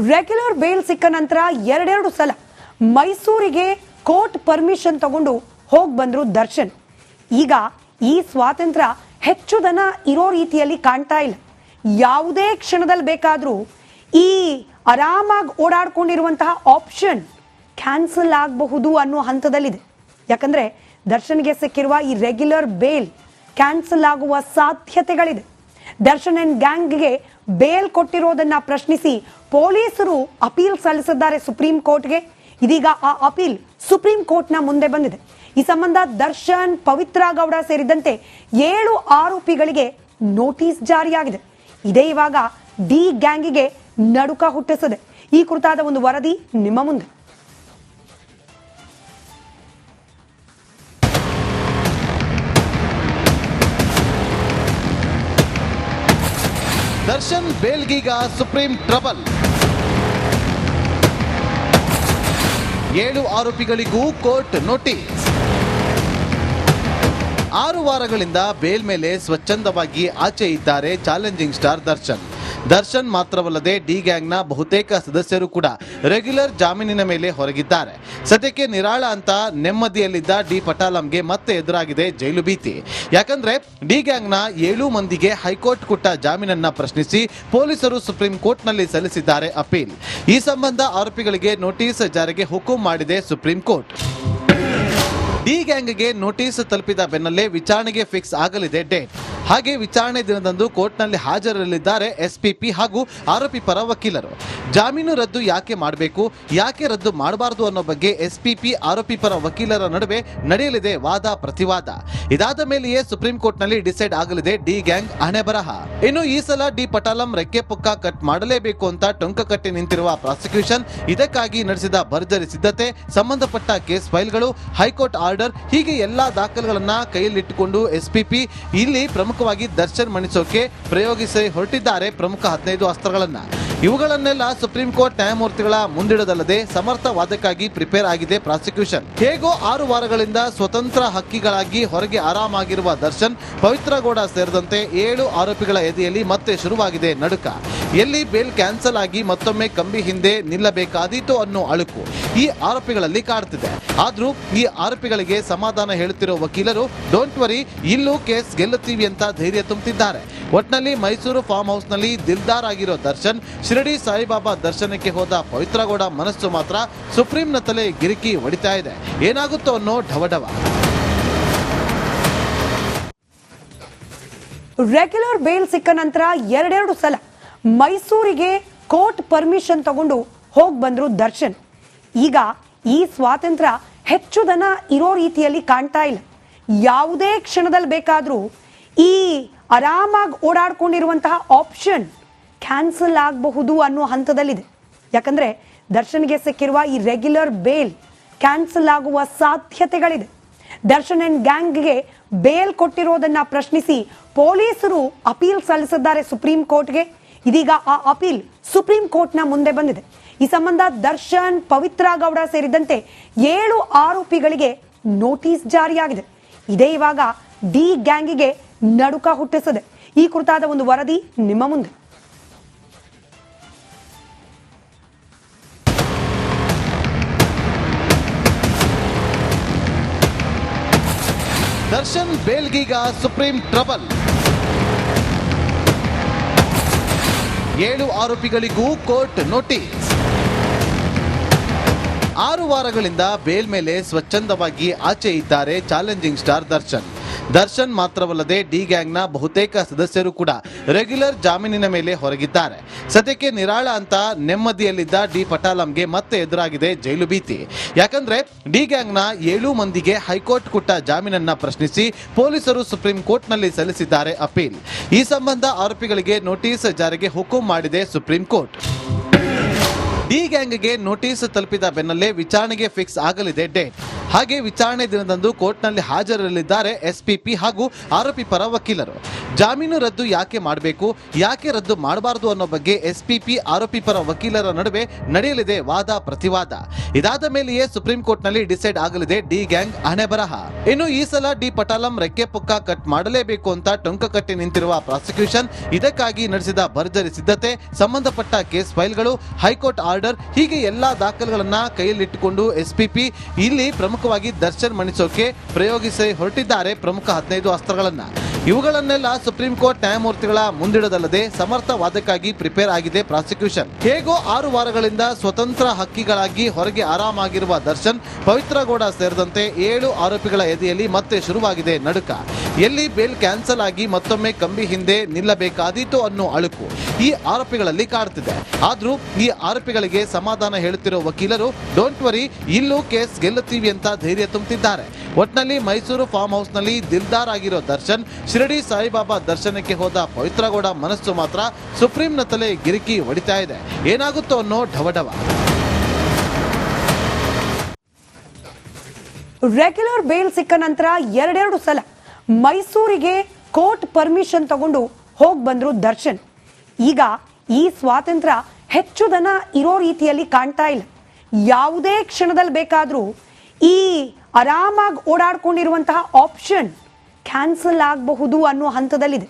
Regular bale ಸಿಕ್ಕ ನಂತರ ಎರಡೆರಡು ಸಲ ಮೈಸೂರಿಗೆ ಕೋರ್ಟ್ ಪರ್ಮಿಷನ್ ತಗೊಂಡು ಹೋಗಿ ಬಂದ್ರು ದರ್ಶನ್. ಈಗ ಈ ಸ್ವಾತಂತ್ರ್ಯ ಹೆಚ್ಚು ದನ ಇರೋ ರೀತಿಯಲ್ಲಿ ಕಾಣ್ತಾ ಇಲ್ಲ. ಯಾವುದೇ ಕ್ಷಣದಲ್ಲಿ ಬೇಕಾದರೂ ಈ ಆರಾಮಾಗಿ ಓಡಾಡ್ಕೊಂಡಿರುವಂತಹ ಆಪ್ಷನ್ ಕ್ಯಾನ್ಸಲ್ ಆಗಬಹುದು ಅನ್ನೋ ಹಂತದಲ್ಲಿದೆ. ಯಾಕಂದ್ರೆ ದರ್ಶನ್ಗೆ ಸಿಕ್ಕಿರುವ ಈ ರೆಗ್ಯುಲರ್ ಬೇಲ್ ಕ್ಯಾನ್ಸಲ್ ಆಗುವ ಸಾಧ್ಯತೆಗಳಿದೆ. ದರ್ಶನ್ ಅಂಡ್ ಗ್ಯಾಂಗ್ಗೆ ಬೇಲ್ ಕೊಟ್ಟಿರೋದನ್ನ ಪ್ರಶ್ನಿಸಿ ಪೊಲೀಸರು ಅಪೀಲ್ ಸಲ್ಲಿಸಿದ್ದಾರೆ ಸುಪ್ರೀಂ ಕೋರ್ಟ್ಗೆ. ಇದೀಗ ಆ ಅಪೀಲ್ ಸುಪ್ರೀಂ ಕೋರ್ಟ್ನ ಮುಂದೆ ಬಂದಿದೆ. ಈ ಸಂಬಂಧ ದರ್ಶನ್, ಪವಿತ್ರ ಗೌಡ ಸೇರಿದಂತೆ 7 ಆರೋಪಿಗಳಿಗೆ ನೋಟಿಸ್ ಜಾರಿಯಾಗಿದೆ. ಇದೇ ಇವಾಗ ಡಿ ಗ್ಯಾಂಗಿಗೆ ನಡುಕ ಹುಟ್ಟಿಸಿದೆ. ಈ ಕುರಿತಾದ ಒಂದು ವರದಿ ನಿಮ್ಮ ಮುಂದೆ. ದರ್ಶನ್ ಬೇಲ್ಗೀಗ ಸುಪ್ರೀಂ ಟ್ರಬಲ್. 7 ಆರೋಪಿಗಳಿಗೂ ಕೋರ್ಟ್ ನೋಟಿಸ್. 6 ವಾರಗಳಿಂದ ಬೇಲ್ ಮೇಲೆ ಸ್ವಚ್ಛಂದವಾಗಿ ಆಚೆ ಇದ್ದಾರೆ ಚಾಲೆಂಜಿಂಗ್ ಸ್ಟಾರ್ ದರ್ಶನ್. ದರ್ಶನ್ ಮಾತ್ರವಲ್ಲದೆ ಡಿ ಗ್ಯಾಂಗ್ನ ಬಹುತೇಕ ಸದಸ್ಯರು ಕೂಡ ರೆಗ್ಯುಲರ್ ಜಾಮೀನಿನ ಮೇಲೆ ಹೊರಗಿದ್ದಾರೆ. ಸದ್ಯಕ್ಕೆ ನಿರಾಳ ಅಂತ ನೆಮ್ಮದಿಯಲ್ಲಿದ್ದ ಡಿ ಪಟಾಲಂಗೆ ಮತ್ತೆ ಎದುರಾಗಿದೆ ಜೈಲು ಭೀತಿ. ಯಾಕಂದ್ರೆ ಡಿ ಗ್ಯಾಂಗ್ನ 7 ಮಂದಿಗೆ ಹೈಕೋರ್ಟ್ ಕೊಟ್ಟ ಜಾಮೀನನ್ನ ಪ್ರಶ್ನಿಸಿ ಪೊಲೀಸರು ಸುಪ್ರೀಂ ಕೋರ್ಟ್ನಲ್ಲಿ ಸಲ್ಲಿಸಿದ್ದಾರೆ ಅಪೀಲ್. ಈ ಸಂಬಂಧ ಆರೋಪಿಗಳಿಗೆ ನೋಟಿಸ್ ಜಾರಿಗೆ ಹುಕುಂ ಮಾಡಿದೆ ಸುಪ್ರೀಂ ಕೋರ್ಟ್. ಡಿ ಗ್ಯಾಂಗ್ಗೆ ನೋಟಿಸ್ ತಲುಪಿದ ಬೆನ್ನಲ್ಲೇ ವಿಚಾರಣೆಗೆ ಫಿಕ್ಸ್ ಆಗಲಿದೆ ಡೇಟ್. ಹಾಗೆ ವಿಚಾರಣೆ ದಿನದಂದು ಕೋರ್ಟ್ನಲ್ಲಿ ಹಾಜರಿರಲಿದ್ದಾರೆ ಎಸ್ಪಿಪಿ ಹಾಗೂ ಆರೋಪಿ ಪರ ವಕೀಲರು. ಜಾಮೀನು ರದ್ದು ಯಾಕೆ ಮಾಡಬೇಕು, ಯಾಕೆ ರದ್ದು ಮಾಡಬಾರದು ಅನ್ನೋ ಬಗ್ಗೆ ಎಸ್ಪಿಪಿ, ಆರೋಪಿ ಪರ ವಕೀಲರ ನಡುವೆ ನಡೆಯಲಿದೆ ವಾದ ಪ್ರತಿವಾದ. ಇದಾದ ಮೇಲೆಯೇ ಸುಪ್ರೀಂ ಕೋರ್ಟ್ನಲ್ಲಿ ಡಿಸೈಡ್ ಆಗಲಿದೆ ಡಿ ಗ್ಯಾಂಗ್ ಹಣೆ ಬರಹ. ಇನ್ನು ಈ ಸಲ ಡಿ ಪಟಾಲಂ ರೆಕ್ಕೆ ಪುಕ್ಕ ಕಟ್ ಮಾಡಲೇಬೇಕು ಅಂತ ಟೊಂಕ ಕಟ್ಟಿ ನಿಂತಿರುವ ಪ್ರಾಸಿಕ್ಯೂಷನ್, ಇದಕ್ಕಾಗಿ ನಡೆಸಿದ ಭರ್ಜರಿ ಸಿದ್ಧತೆ, ಸಂಬಂಧಪಟ್ಟ ಕೇಸ್ ಫೈಲ್ಗಳು, ಹೈಕೋರ್ಟ್ ಆರ್ಡರ್, ಹೀಗೆ ಎಲ್ಲಾ ದಾಖಲೆಗಳನ್ನ ಕೈಯಲ್ಲಿಟ್ಟುಕೊಂಡು ಎಸ್ಪಿಪಿ ಇಲ್ಲಿ ಪ್ರಮುಖವಾಗಿ ದರ್ಶನ್ ಮಣಿಸೋಕೆ ಪ್ರಯೋಗಿಸಿ ಹೊರಟಿದ್ದಾರೆ ಪ್ರಮುಖ 15 ಅಸ್ತ್ರಗಳನ್ನ. ಇವುಗಳನ್ನೆಲ್ಲ ಸುಪ್ರೀಂ ಕೋರ್ಟ್ ನ್ಯಾಯಮೂರ್ತಿಗಳ ಮುಂದಿಡದಲ್ಲದೆ ಸಮರ್ಥ ವಾದಕ್ಕಾಗಿ ಪ್ರಿಪೇರ್ ಆಗಿದೆ ಪ್ರಾಸಿಕ್ಯೂಷನ್. ಹೇಗೋ 6 ವಾರಗಳಿಂದ ಸ್ವತಂತ್ರ ಹಕ್ಕಿಗಳಾಗಿ ಹೊರಗೆ ಆರಾಮಾಗಿರುವ ದರ್ಶನ್, ಪವಿತ್ರ ಗೌಡ ಸೇರಿದಂತೆ 7 ಆರೋಪಿಗಳ ಎದೆಯಲ್ಲಿ ಮತ್ತೆ ಶುರುವಾಗಿದೆ ನಡುಕ. ಎಲ್ಲಿ ಬೇಲ್ ಕ್ಯಾನ್ಸಲ್ ಆಗಿ ಮತ್ತೊಮ್ಮೆ ಕಂಬಿ ಹಿಂದೆ ನಿಲ್ಲಬೇಕಾದೀತು ಅನ್ನೋ ಅಳುಕು ಈ ಆರೋಪಿಗಳಲ್ಲಿ ಕಾಡ್ತಿದೆ. ಆದ್ರೂ ಈ ಆರೋಪಿಗಳಿಗೆ ಸಮಾಧಾನ ಹೇಳುತ್ತಿರೋ ವಕೀಲರು ಡೋಂಟ್ ವರಿ, ಇಲ್ಲೂ ಕೇಸ್ ಗೆಲ್ಲುತ್ತೀವಿ ಅಂತ ಧೈರ್ಯ ತುಂಬುತ್ತಿದ್ದಾರೆ. ಒಟ್ನಲ್ಲಿ ಮೈಸೂರು ಫಾರ್ಮ್ ಹೌಸ್ ನಲ್ಲಿ ದಿಲ್ದಾರ್ ಆಗಿರೋ ದರ್ಶನ್, ಶಿರಡಿ ಸಾಯಿಬಾಬಾ ದರ್ಶನಕ್ಕೆ ಹೋದ ಪವಿತ್ರ ಗೌಡ ಮನಸ್ಸು ಮಾತ್ರ ಸುಪ್ರೀಂನ ತಲೆ ಗಿರಿಕಿ ಹೊಡಿತಾ ಇದೆ. ಏನಾಗುತ್ತೋ ಅನ್ನೋ ಢವಢವ. ರೆಗ್ಯುಲರ್ ಬೇಲ್ ಸಿಕ್ಕ ನಂತರ ಎರಡೆರಡು ಸಲ ಮೈಸೂರಿಗೆ ಕೋರ್ಟ್ ಪರ್ಮಿಷನ್ ತಗೊಂಡು ಹೋಗಿ ಬಂದ್ರು ದರ್ಶನ್. ಈಗ ಈ ಸ್ವಾತಂತ್ರ್ಯ ಹೆಚ್ಚು ದನ ಇರೋ ರೀತಿಯಲ್ಲಿ ಕಾಣ್ತಾ ಇಲ್ಲ. ಯಾವುದೇ ಕ್ಷಣದಲ್ಲಿ ಬೇಕಾದರೂ ಈ ಆರಾಮಾಗಿ ಓಡಾಡ್ಕೊಂಡಿರುವಂತಹ ಆಪ್ಷನ್ ಕ್ಯಾನ್ಸಲ್ ಆಗಬಹುದು ಅನ್ನೋ ಹಂತದಲ್ಲಿದೆ. ಯಾಕಂದ್ರೆ ದರ್ಶನ್ಗೆ ಸಿಕ್ಕಿರುವ ಈ ರೆಗ್ಯುಲರ್ ಬೇಲ್ ಕ್ಯಾನ್ಸಲ್ ಆಗುವ ಸಾಧ್ಯತೆಗಳಿದೆ. ದರ್ಶನ್ ಅಂಡ್ ಗ್ಯಾಂಗ್ಗೆ ಬೇಲ್ ಕೊಟ್ಟಿರೋದನ್ನ ಪ್ರಶ್ನಿಸಿ ಪೊಲೀಸರು ಅಪೀಲ್ ಸಲ್ಲಿಸಿದ್ದಾರೆ ಸುಪ್ರೀಂ ಕೋರ್ಟ್ಗೆ. ಇದೀಗ ಆ ಅಪೀಲ್ ಸುಪ್ರೀಂ ಕೋರ್ಟ್ನ ಮುಂದೆ ಬಂದಿದೆ. ಈ ಸಂಬಂಧ ದರ್ಶನ್, ಪವಿತ್ರ ಗೌಡ ಸೇರಿದಂತೆ 7 ಆರೋಪಿಗಳಿಗೆ ನೋಟಿಸ್ ಜಾರಿಯಾಗಿದೆ. ಇದೇ ಇವಾಗ ಡಿ ಗ್ಯಾಂಗಿಗೆ ನಡುಕ ಹುಟ್ಟಿಸಿದೆ. ಈ ಕುರಿತಾದ ಒಂದು ವರದಿ ನಿಮ್ಮ ಮುಂದೆ. ದರ್ಶನ್ ಬೇಲ್ಗೀಗ ಸುಪ್ರೀಂ ಟ್ರಬಲ್. 7 ಆರೋಪಿಗಳಿಗೂ ಕೋರ್ಟ್ ನೋಟಿಸ್. 6 ವಾರಗಳಿಂದ ಬೇಲ್ ಮೇಲೆ ಸ್ವಚ್ಛಂದವಾಗಿ ಆಚೆ ಇದ್ದಾರೆ ಚಾಲೆಂಜಿಂಗ್ ಸ್ಟಾರ್ ದರ್ಶನ್. ದರ್ಶನ್ ಮಾತ್ರವಲ್ಲದೆ ಡಿ ಗ್ಯಾಂಗ್ನ ಬಹುತೇಕ ಸದಸ್ಯರು ಕೂಡ ರೆಗ್ಯುಲರ್ ಜಾಮೀನಿನ ಮೇಲೆ ಹೊರಗಿದ್ದಾರೆ. ಸದ್ಯಕ್ಕೆ ನಿರಾಳ ಅಂತ ನೆಮ್ಮದಿಯಲ್ಲಿದ್ದ ಡಿ ಪಟಾಲಂಗೆ ಮತ್ತೆ ಎದುರಾಗಿದೆ ಜೈಲು ಭೀತಿ. ಯಾಕಂದ್ರೆ ಡಿ ಗ್ಯಾಂಗ್ನ 7 ಮಂದಿಗೆ ಹೈಕೋರ್ಟ್ ಕೊಟ್ಟ ಜಾಮೀನನ್ನ ಪ್ರಶ್ನಿಸಿ ಪೊಲೀಸರು ಸುಪ್ರೀಂ ಕೋರ್ಟ್ನಲ್ಲಿ ಸಲ್ಲಿಸಿದ್ದಾರೆ ಅಪೀಲ್. ಈ ಸಂಬಂಧ ಆರೋಪಿಗಳಿಗೆ ನೋಟಿಸ್ ಜಾರಿಗೆ ಹುಕುಂ ಮಾಡಿದೆ ಸುಪ್ರೀಂ ಕೋರ್ಟ್. ಡಿ ಗ್ಯಾಂಗ್ಗೆ ನೋಟಿಸ್ ತಲುಪಿದ ಬೆನ್ನಲ್ಲೇ ವಿಚಾರಣೆಗೆ ಫಿಕ್ಸ್ ಆಗಲಿದೆ ಡೇಟ್. ಹಾಗೆ ವಿಚಾರಣೆ ದಿನದಂದು ಕೋರ್ಟ್ನಲ್ಲಿ ಹಾಜರಿರಲಿದ್ದಾರೆ ಎಸ್ಪಿಪಿ ಹಾಗೂ ಆರೋಪಿ ಪರ ವಕೀಲರು. ಜಾಮೀನು ರದ್ದು ಯಾಕೆ ಮಾಡಬೇಕು, ಯಾಕೆ ರದ್ದು ಮಾಡಬಾರದು ಅನ್ನೋ ಬಗ್ಗೆ ಎಸ್ಪಿಪಿ ಆರೋಪಿ ಪರ ವಕೀಲರ ನಡುವೆ ನಡೆಯಲಿದೆ ವಾದ ಪ್ರತಿವಾದ. ಇದಾದ ಮೇಲೆಯೇ ಸುಪ್ರೀಂ ಕೋರ್ಟ್ನಲ್ಲಿ ಡಿಸೈಡ್ ಆಗಲಿದೆ ಡಿ ಗ್ಯಾಂಗ್ ಹಣೆಬರಹ. ಇನ್ನು ಈ ಸಲ ಡಿ ಪಟಾಲಂ ರೆಕ್ಕೆ ಪುಕ್ಕ ಕಟ್ ಮಾಡಲೇಬೇಕು ಅಂತ ಟೊಂಕ ಕಟ್ಟಿ ನಿಂತಿರುವ ಪ್ರಾಸಿಕ್ಯೂಷನ್, ಇದಕ್ಕಾಗಿ ನಡೆಸಿದ ಭರ್ಜರಿ ಸಿದ್ಧತೆ, ಸಂಬಂಧಪಟ್ಟ ಕೇಸ್ ಫೈಲ್ಗಳು, ಹೈಕೋರ್ಟ್ ಆರ್ಡರ್, ಹೀಗೆ ಎಲ್ಲಾ ದಾಖಲೆಗಳನ್ನ ಕೈಯಲ್ಲಿಟ್ಟುಕೊಂಡು ಎಸ್ಪಿಪಿ ಇಲ್ಲಿ ಪ್ರಮುಖವಾಗಿ ದರ್ಶನ್ ಮಣಿಸೋಕೆ ಪ್ರಯೋಗಿಸಿ ಹೊರಟಿದ್ದಾರೆ ಪ್ರಮುಖ 15 ಅಸ್ತ್ರಗಳನ್ನ. ಇವುಗಳನ್ನೆಲ್ಲ ಸುಪ್ರೀಂ ಕೋರ್ಟ್ ನ್ಯಾಯಮೂರ್ತಿಗಳ ಮುಂದಿಡದಲ್ಲದೆ ಸಮರ್ಥ ವಾದಕ್ಕಾಗಿ ಪ್ರಿಪೇರ್ ಆಗಿದೆ ಪ್ರಾಸಿಕ್ಯೂಷನ್. ಹೇಗೋ 6 ವಾರಗಳಿಂದ ಸ್ವತಂತ್ರ ಹಕ್ಕಿಗಳಾಗಿ ಹೊರಗೆ ಆರಾಮಾಗಿರುವ ದರ್ಶನ್, ಪವಿತ್ರ ಗೌಡ ಸೇರಿದಂತೆ 7 ಆರೋಪಿಗಳ ಎದೆಯಲ್ಲಿ ಮತ್ತೆ ಶುರುವಾಗಿದೆ ನಡುಕ. ಎಲ್ಲಿ ಬೇಲ್ ಕ್ಯಾನ್ಸಲ್ ಆಗಿ ಮತ್ತೊಮ್ಮೆ ಕಂಬಿ ಹಿಂದೆ ನಿಲ್ಲಬೇಕಾದೀತು ಅನ್ನೋ ಅಳುಕು ಈ ಆರೋಪಿಗಳಲ್ಲಿ ಕಾಡ್ತಿದೆ. ಆದ್ರೂ ಈ ಆರೋಪಿಗಳಿಗೆ ಸಮಾಧಾನ ಹೇಳುತ್ತಿರೋ ವಕೀಲರು ಡೋಂಟ್ ವರಿ, ಇಲ್ಲೂ ಕೇಸ್ ಗೆಲ್ಲುತ್ತೀವಿ ಅಂತ ಧೈರ್ಯ ತುಂಬುತ್ತಿದ್ದಾರೆ. ಒಟ್ನಲ್ಲಿ ಮೈಸೂರು ಫಾರ್ಮ್ ಹೌಸ್ ನಲ್ಲಿ ದಿಲ್ದಾರ್ ಆಗಿರೋ ದರ್ಶನ್, ಶಿರಡಿ ಸಾಯಿಬಾಬಾ ದರ್ಶನಕ್ಕೆ ಹೋದ ಪವಿತ್ರಗೌಡ ಮನಸ್ಸು ಮಾತ್ರ ಸುಪ್ರೀಂನ ತಲೆ ಗಿರಿಕಿ ಹೊಡಿತಾ ಇದೆ. ಏನಾಗುತ್ತೋ ಅನ್ನೋ ಢವಢವ. ರೆಗ್ಯುಲರ್ ಬೇಲ್ ಸಿಕ್ಕ ನಂತರ ಎರಡೆರಡು ಸಲ ಮೈಸೂರಿಗೆ ಕೋರ್ಟ್ ಪರ್ಮಿಷನ್ ತಗೊಂಡು ಹೋಗಿ ಬಂದ್ರು ದರ್ಶನ್. ಈಗ ಈ ಸ್ವಾತಂತ್ರ್ಯ ಹೆಚ್ಚು ದನ ಇರೋ ರೀತಿಯಲ್ಲಿ ಕಾಣ್ತಾ ಇಲ್ಲ. ಯಾವುದೇ ಕ್ಷಣದಲ್ಲಿ ಬೇಕಾದರೂ ಈ ಆರಾಮಾಗಿ ಓಡಾಡ್ಕೊಂಡಿರುವಂತಹ ಆಪ್ಷನ್ ಕ್ಯಾನ್ಸಲ್ ಆಗಬಹುದು ಅನ್ನೋ ಹಂತದಲ್ಲಿದೆ.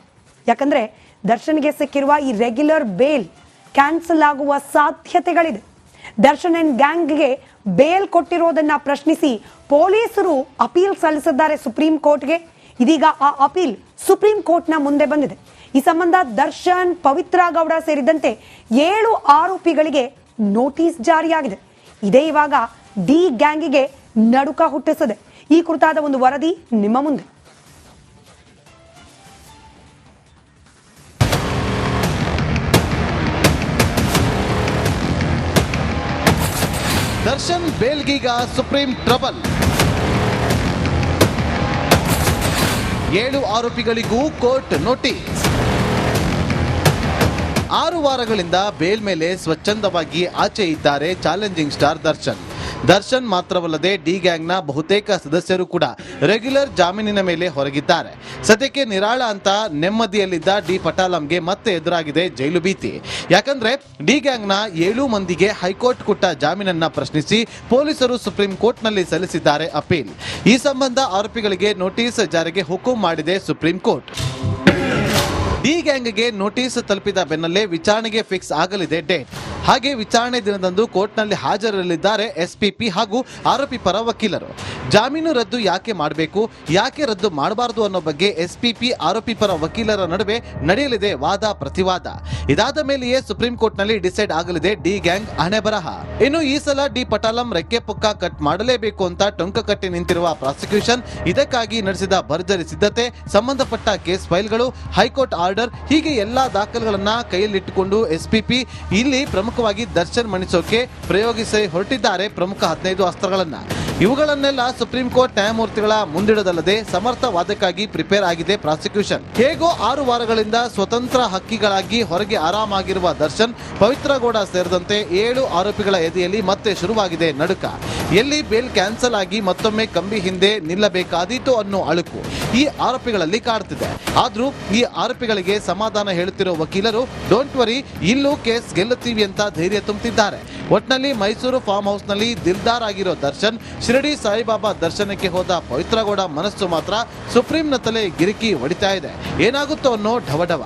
ಯಾಕಂದ್ರೆ ದರ್ಶನ್ಗೆ ಸಿಕ್ಕಿರುವ ಈ ರೆಗ್ಯುಲರ್ ಬೇಲ್ ಕ್ಯಾನ್ಸಲ್ ಆಗುವ ಸಾಧ್ಯತೆಗಳಿದೆ. ದರ್ಶನ್ ಅಂಡ್ ಗ್ಯಾಂಗ್ಗೆ ಬೇಲ್ ಕೊಟ್ಟಿರೋದನ್ನ ಪ್ರಶ್ನಿಸಿ ಪೊಲೀಸರು ಅಪೀಲ್ ಸಲ್ಲಿಸಿದ್ದಾರೆ ಸುಪ್ರೀಂ ಕೋರ್ಟ್ಗೆ. ಇದೀಗ ಆ ಅಪೀಲ್ ಸುಪ್ರೀಂ ಕೋರ್ಟ್ನ ಮುಂದೆ ಬಂದಿದೆ. ಈ ಸಂಬಂಧ ದರ್ಶನ್, ಪವಿತ್ರ ಗೌಡ ಸೇರಿದಂತೆ 7 ಆರೋಪಿಗಳಿಗೆ ನೋಟಿಸ್ ಜಾರಿಯಾಗಿದೆ. ಇದೇ ಇವಾಗ ಡಿ ಗ್ಯಾಂಗಿಗೆ ನಡುಕ ಹುಟ್ಟಿಸಿದೆ. ಈ ಕುರಿತಾದ ಒಂದು ವರದಿ ನಿಮ್ಮ ಮುಂದೆ. ದರ್ಶನ್ ಬೇಲ್ಗೀಗ ಸುಪ್ರೀಂ ಟ್ರಬಲ್. 7 ಆರೋಪಿಗಳಿಗೂ ಕೋರ್ಟ್ ನೋಟಿಸ್. 6 ವಾರಗಳಿಂದ ಬೇಲ್ ಮೇಲೆ ಸ್ವಚ್ಛಂದವಾಗಿ ಆಚೆ ಇದ್ದಾರೆ ಚಾಲೆಂಜಿಂಗ್ ಸ್ಟಾರ್ ದರ್ಶನ್. ದರ್ಶನ್ ಮಾತ್ರವಲ್ಲದೆ ಡಿ ಗ್ಯಾಂಗ್ನ ಬಹುತೇಕ ಸದಸ್ಯರು ಕೂಡ ರೆಗ್ಯುಲರ್ ಜಾಮೀನಿನ ಮೇಲೆ ಹೊರಗಿದ್ದಾರೆ. ಸದ್ಯಕ್ಕೆ ನಿರಾಳ ಅಂತ ನೆಮ್ಮದಿಯಲ್ಲಿದ್ದ ಡಿ ಪಟಾಲಂಗೆ ಮತ್ತೆ ಎದುರಾಗಿದೆ ಜೈಲು ಭೀತಿ. ಯಾಕಂದ್ರೆ ಡಿ ಗ್ಯಾಂಗ್ನ 7 ಮಂದಿಗೆ ಹೈಕೋರ್ಟ್ ಕೊಟ್ಟ ಜಾಮೀನನ್ನ ಪ್ರಶ್ನಿಸಿ ಪೊಲೀಸರು ಸುಪ್ರೀಂ ಕೋರ್ಟ್ನಲ್ಲಿ ಸಲ್ಲಿಸಿದ್ದಾರೆ ಅಪೀಲ್. ಈ ಸಂಬಂಧ ಆರೋಪಿಗಳಿಗೆ ನೋಟಿಸ್ ಜಾರಿಗೆ ಹುಕುಂ ಮಾಡಿದೆ ಸುಪ್ರೀಂ ಕೋರ್ಟ್. ಡಿ ಗ್ಯಾಂಗ್ಗೆ ನೋಟಿಸ್ ತಲುಪಿದ ಬೆನ್ನಲ್ಲೇ ವಿಚಾರಣೆಗೆ ಫಿಕ್ಸ್ ಆಗಲಿದೆ ಡೇಟ್. ಹಾಗೆ ವಿಚಾರಣೆ ದಿನದಂದು ಕೋರ್ಟ್ನಲ್ಲಿ ಹಾಜರಿರಲಿದ್ದಾರೆ ಎಸ್ಪಿಪಿ ಹಾಗೂ ಆರೋಪಿ ಪರ ವಕೀಲರು. ಜಾಮೀನು ರದ್ದು ಯಾಕೆ ಮಾಡಬೇಕು, ಯಾಕೆ ರದ್ದು ಮಾಡಬಾರದು ಅನ್ನೋ ಬಗ್ಗೆ ಎಸ್ಪಿಪಿ ಆರೋಪಿ ಪರ ವಕೀಲರ ನಡುವೆ ನಡೆಯಲಿದೆ ವಾದ ಪ್ರತಿವಾದ. ಇದಾದ ಮೇಲೆಯೇ ಸುಪ್ರೀಂ ಕೋರ್ಟ್ನಲ್ಲಿ ಡಿಸೈಡ್ ಆಗಲಿದೆ ಡಿ ಗ್ಯಾಂಗ್ ಹಣೆಬರಹ. ಇನ್ನು ಈ ಸಲ ಡಿ ಪಟಾಲಂ ರೆಕ್ಕೆ ಪುಕ್ಕ ಕಟ್ ಮಾಡಲೇಬೇಕು ಅಂತ ಟೊಂಕ ಕಟ್ಟಿ ನಿಂತಿರುವ ಪ್ರಾಸಿಕ್ಯೂಷನ್, ಇದಕ್ಕಾಗಿ ನಡೆಸಿದ ಭರ್ಜರಿ ಸಿದ್ಧತೆ, ಸಂಬಂಧಪಟ್ಟ ಕೇಸ್ ಫೈಲ್ಗಳು, ಹೈಕೋರ್ಟ್ ಆರ್ಡರ್, ಹೀಗೆ ಎಲ್ಲಾ ದಾಖಲೆಗಳನ್ನ ಕೈಯಲ್ಲಿಟ್ಟುಕೊಂಡು ಎಸ್ಪಿಪಿ ಇಲ್ಲಿ ಪ್ರಮುಖವಾಗಿ ದರ್ಶನ್ ಮಣಿಸೋಕೆ ಪ್ರಯೋಗಿಸಿ ಹೊರಟಿದ್ದಾರೆ ಪ್ರಮುಖ 15 ಅಸ್ತ್ರಗಳನ್ನ. ಇವುಗಳನ್ನೆಲ್ಲ ಸುಪ್ರೀಂ ಕೋರ್ಟ್ ನ್ಯಾಯಮೂರ್ತಿಗಳ ಮುಂದಿಡದಲ್ಲದೆ ಸಮರ್ಥ ವಾದಕ್ಕಾಗಿ ಪ್ರಿಪೇರ್ ಆಗಿದೆ ಪ್ರಾಸಿಕ್ಯೂಷನ್. ಹೇಗೋ 6 ವಾರಗಳಿಂದ ಸ್ವತಂತ್ರ ಹಕ್ಕಿಗಳಾಗಿ ಹೊರಗೆ ಆರಾಮಾಗಿರುವ ದರ್ಶನ್, ಪವಿತ್ರ ಗೌಡ ಸೇರಿದಂತೆ 7 ಆರೋಪಿಗಳ ಎದೆಯಲ್ಲಿ ಮತ್ತೆ ಶುರುವಾಗಿದೆ ನಡುಕ. ಎಲ್ಲಿ ಬೇಲ್ ಕ್ಯಾನ್ಸಲ್ ಆಗಿ ಮತ್ತೊಮ್ಮೆ ಕಂಬಿ ಹಿಂದೆ ನಿಲ್ಲಬೇಕಾದೀತು ಅನ್ನೋ ಅಳುಕು ಈ ಆರೋಪಿಗಳಲ್ಲಿ ಕಾಡ್ತಿದೆ. ಆದ್ರೂ ಈ ಆರೋಪಿಗಳಿಗೆ ಸಮಾಧಾನ ಹೇಳುತ್ತಿರೋ ವಕೀಲರು ಡೋಂಟ್ ವರಿ, ಇಲ್ಲೂ ಕೇಸ್ ಗೆಲ್ಲುತ್ತೀವಿ ಅಂತ ಧೈರ್ಯ ತುಂಬುತ್ತಿದ್ದಾರೆ. ಒಟ್ನಲ್ಲಿ ಮೈಸೂರು ಫಾರ್ಮ್ ಹೌಸ್ ನಲ್ಲಿ ದಿಲ್ದಾರ್ ಆಗಿರೋ ದರ್ಶನ್, ಶಿರಡಿ ಸಾಯಿಬಾಬಾ ದರ್ಶನಕ್ಕೆ ಹೋದ ಪವಿತ್ರಗೌಡ ಮನಸ್ಸು ಮಾತ್ರ ಸುಪ್ರೀಂನ ತಲೆ ಗಿರಿಕಿ ಹೊಡಿತಾ ಇದೆ. ಏನಾಗುತ್ತೋ ಅನ್ನೋ ಢವಢವ.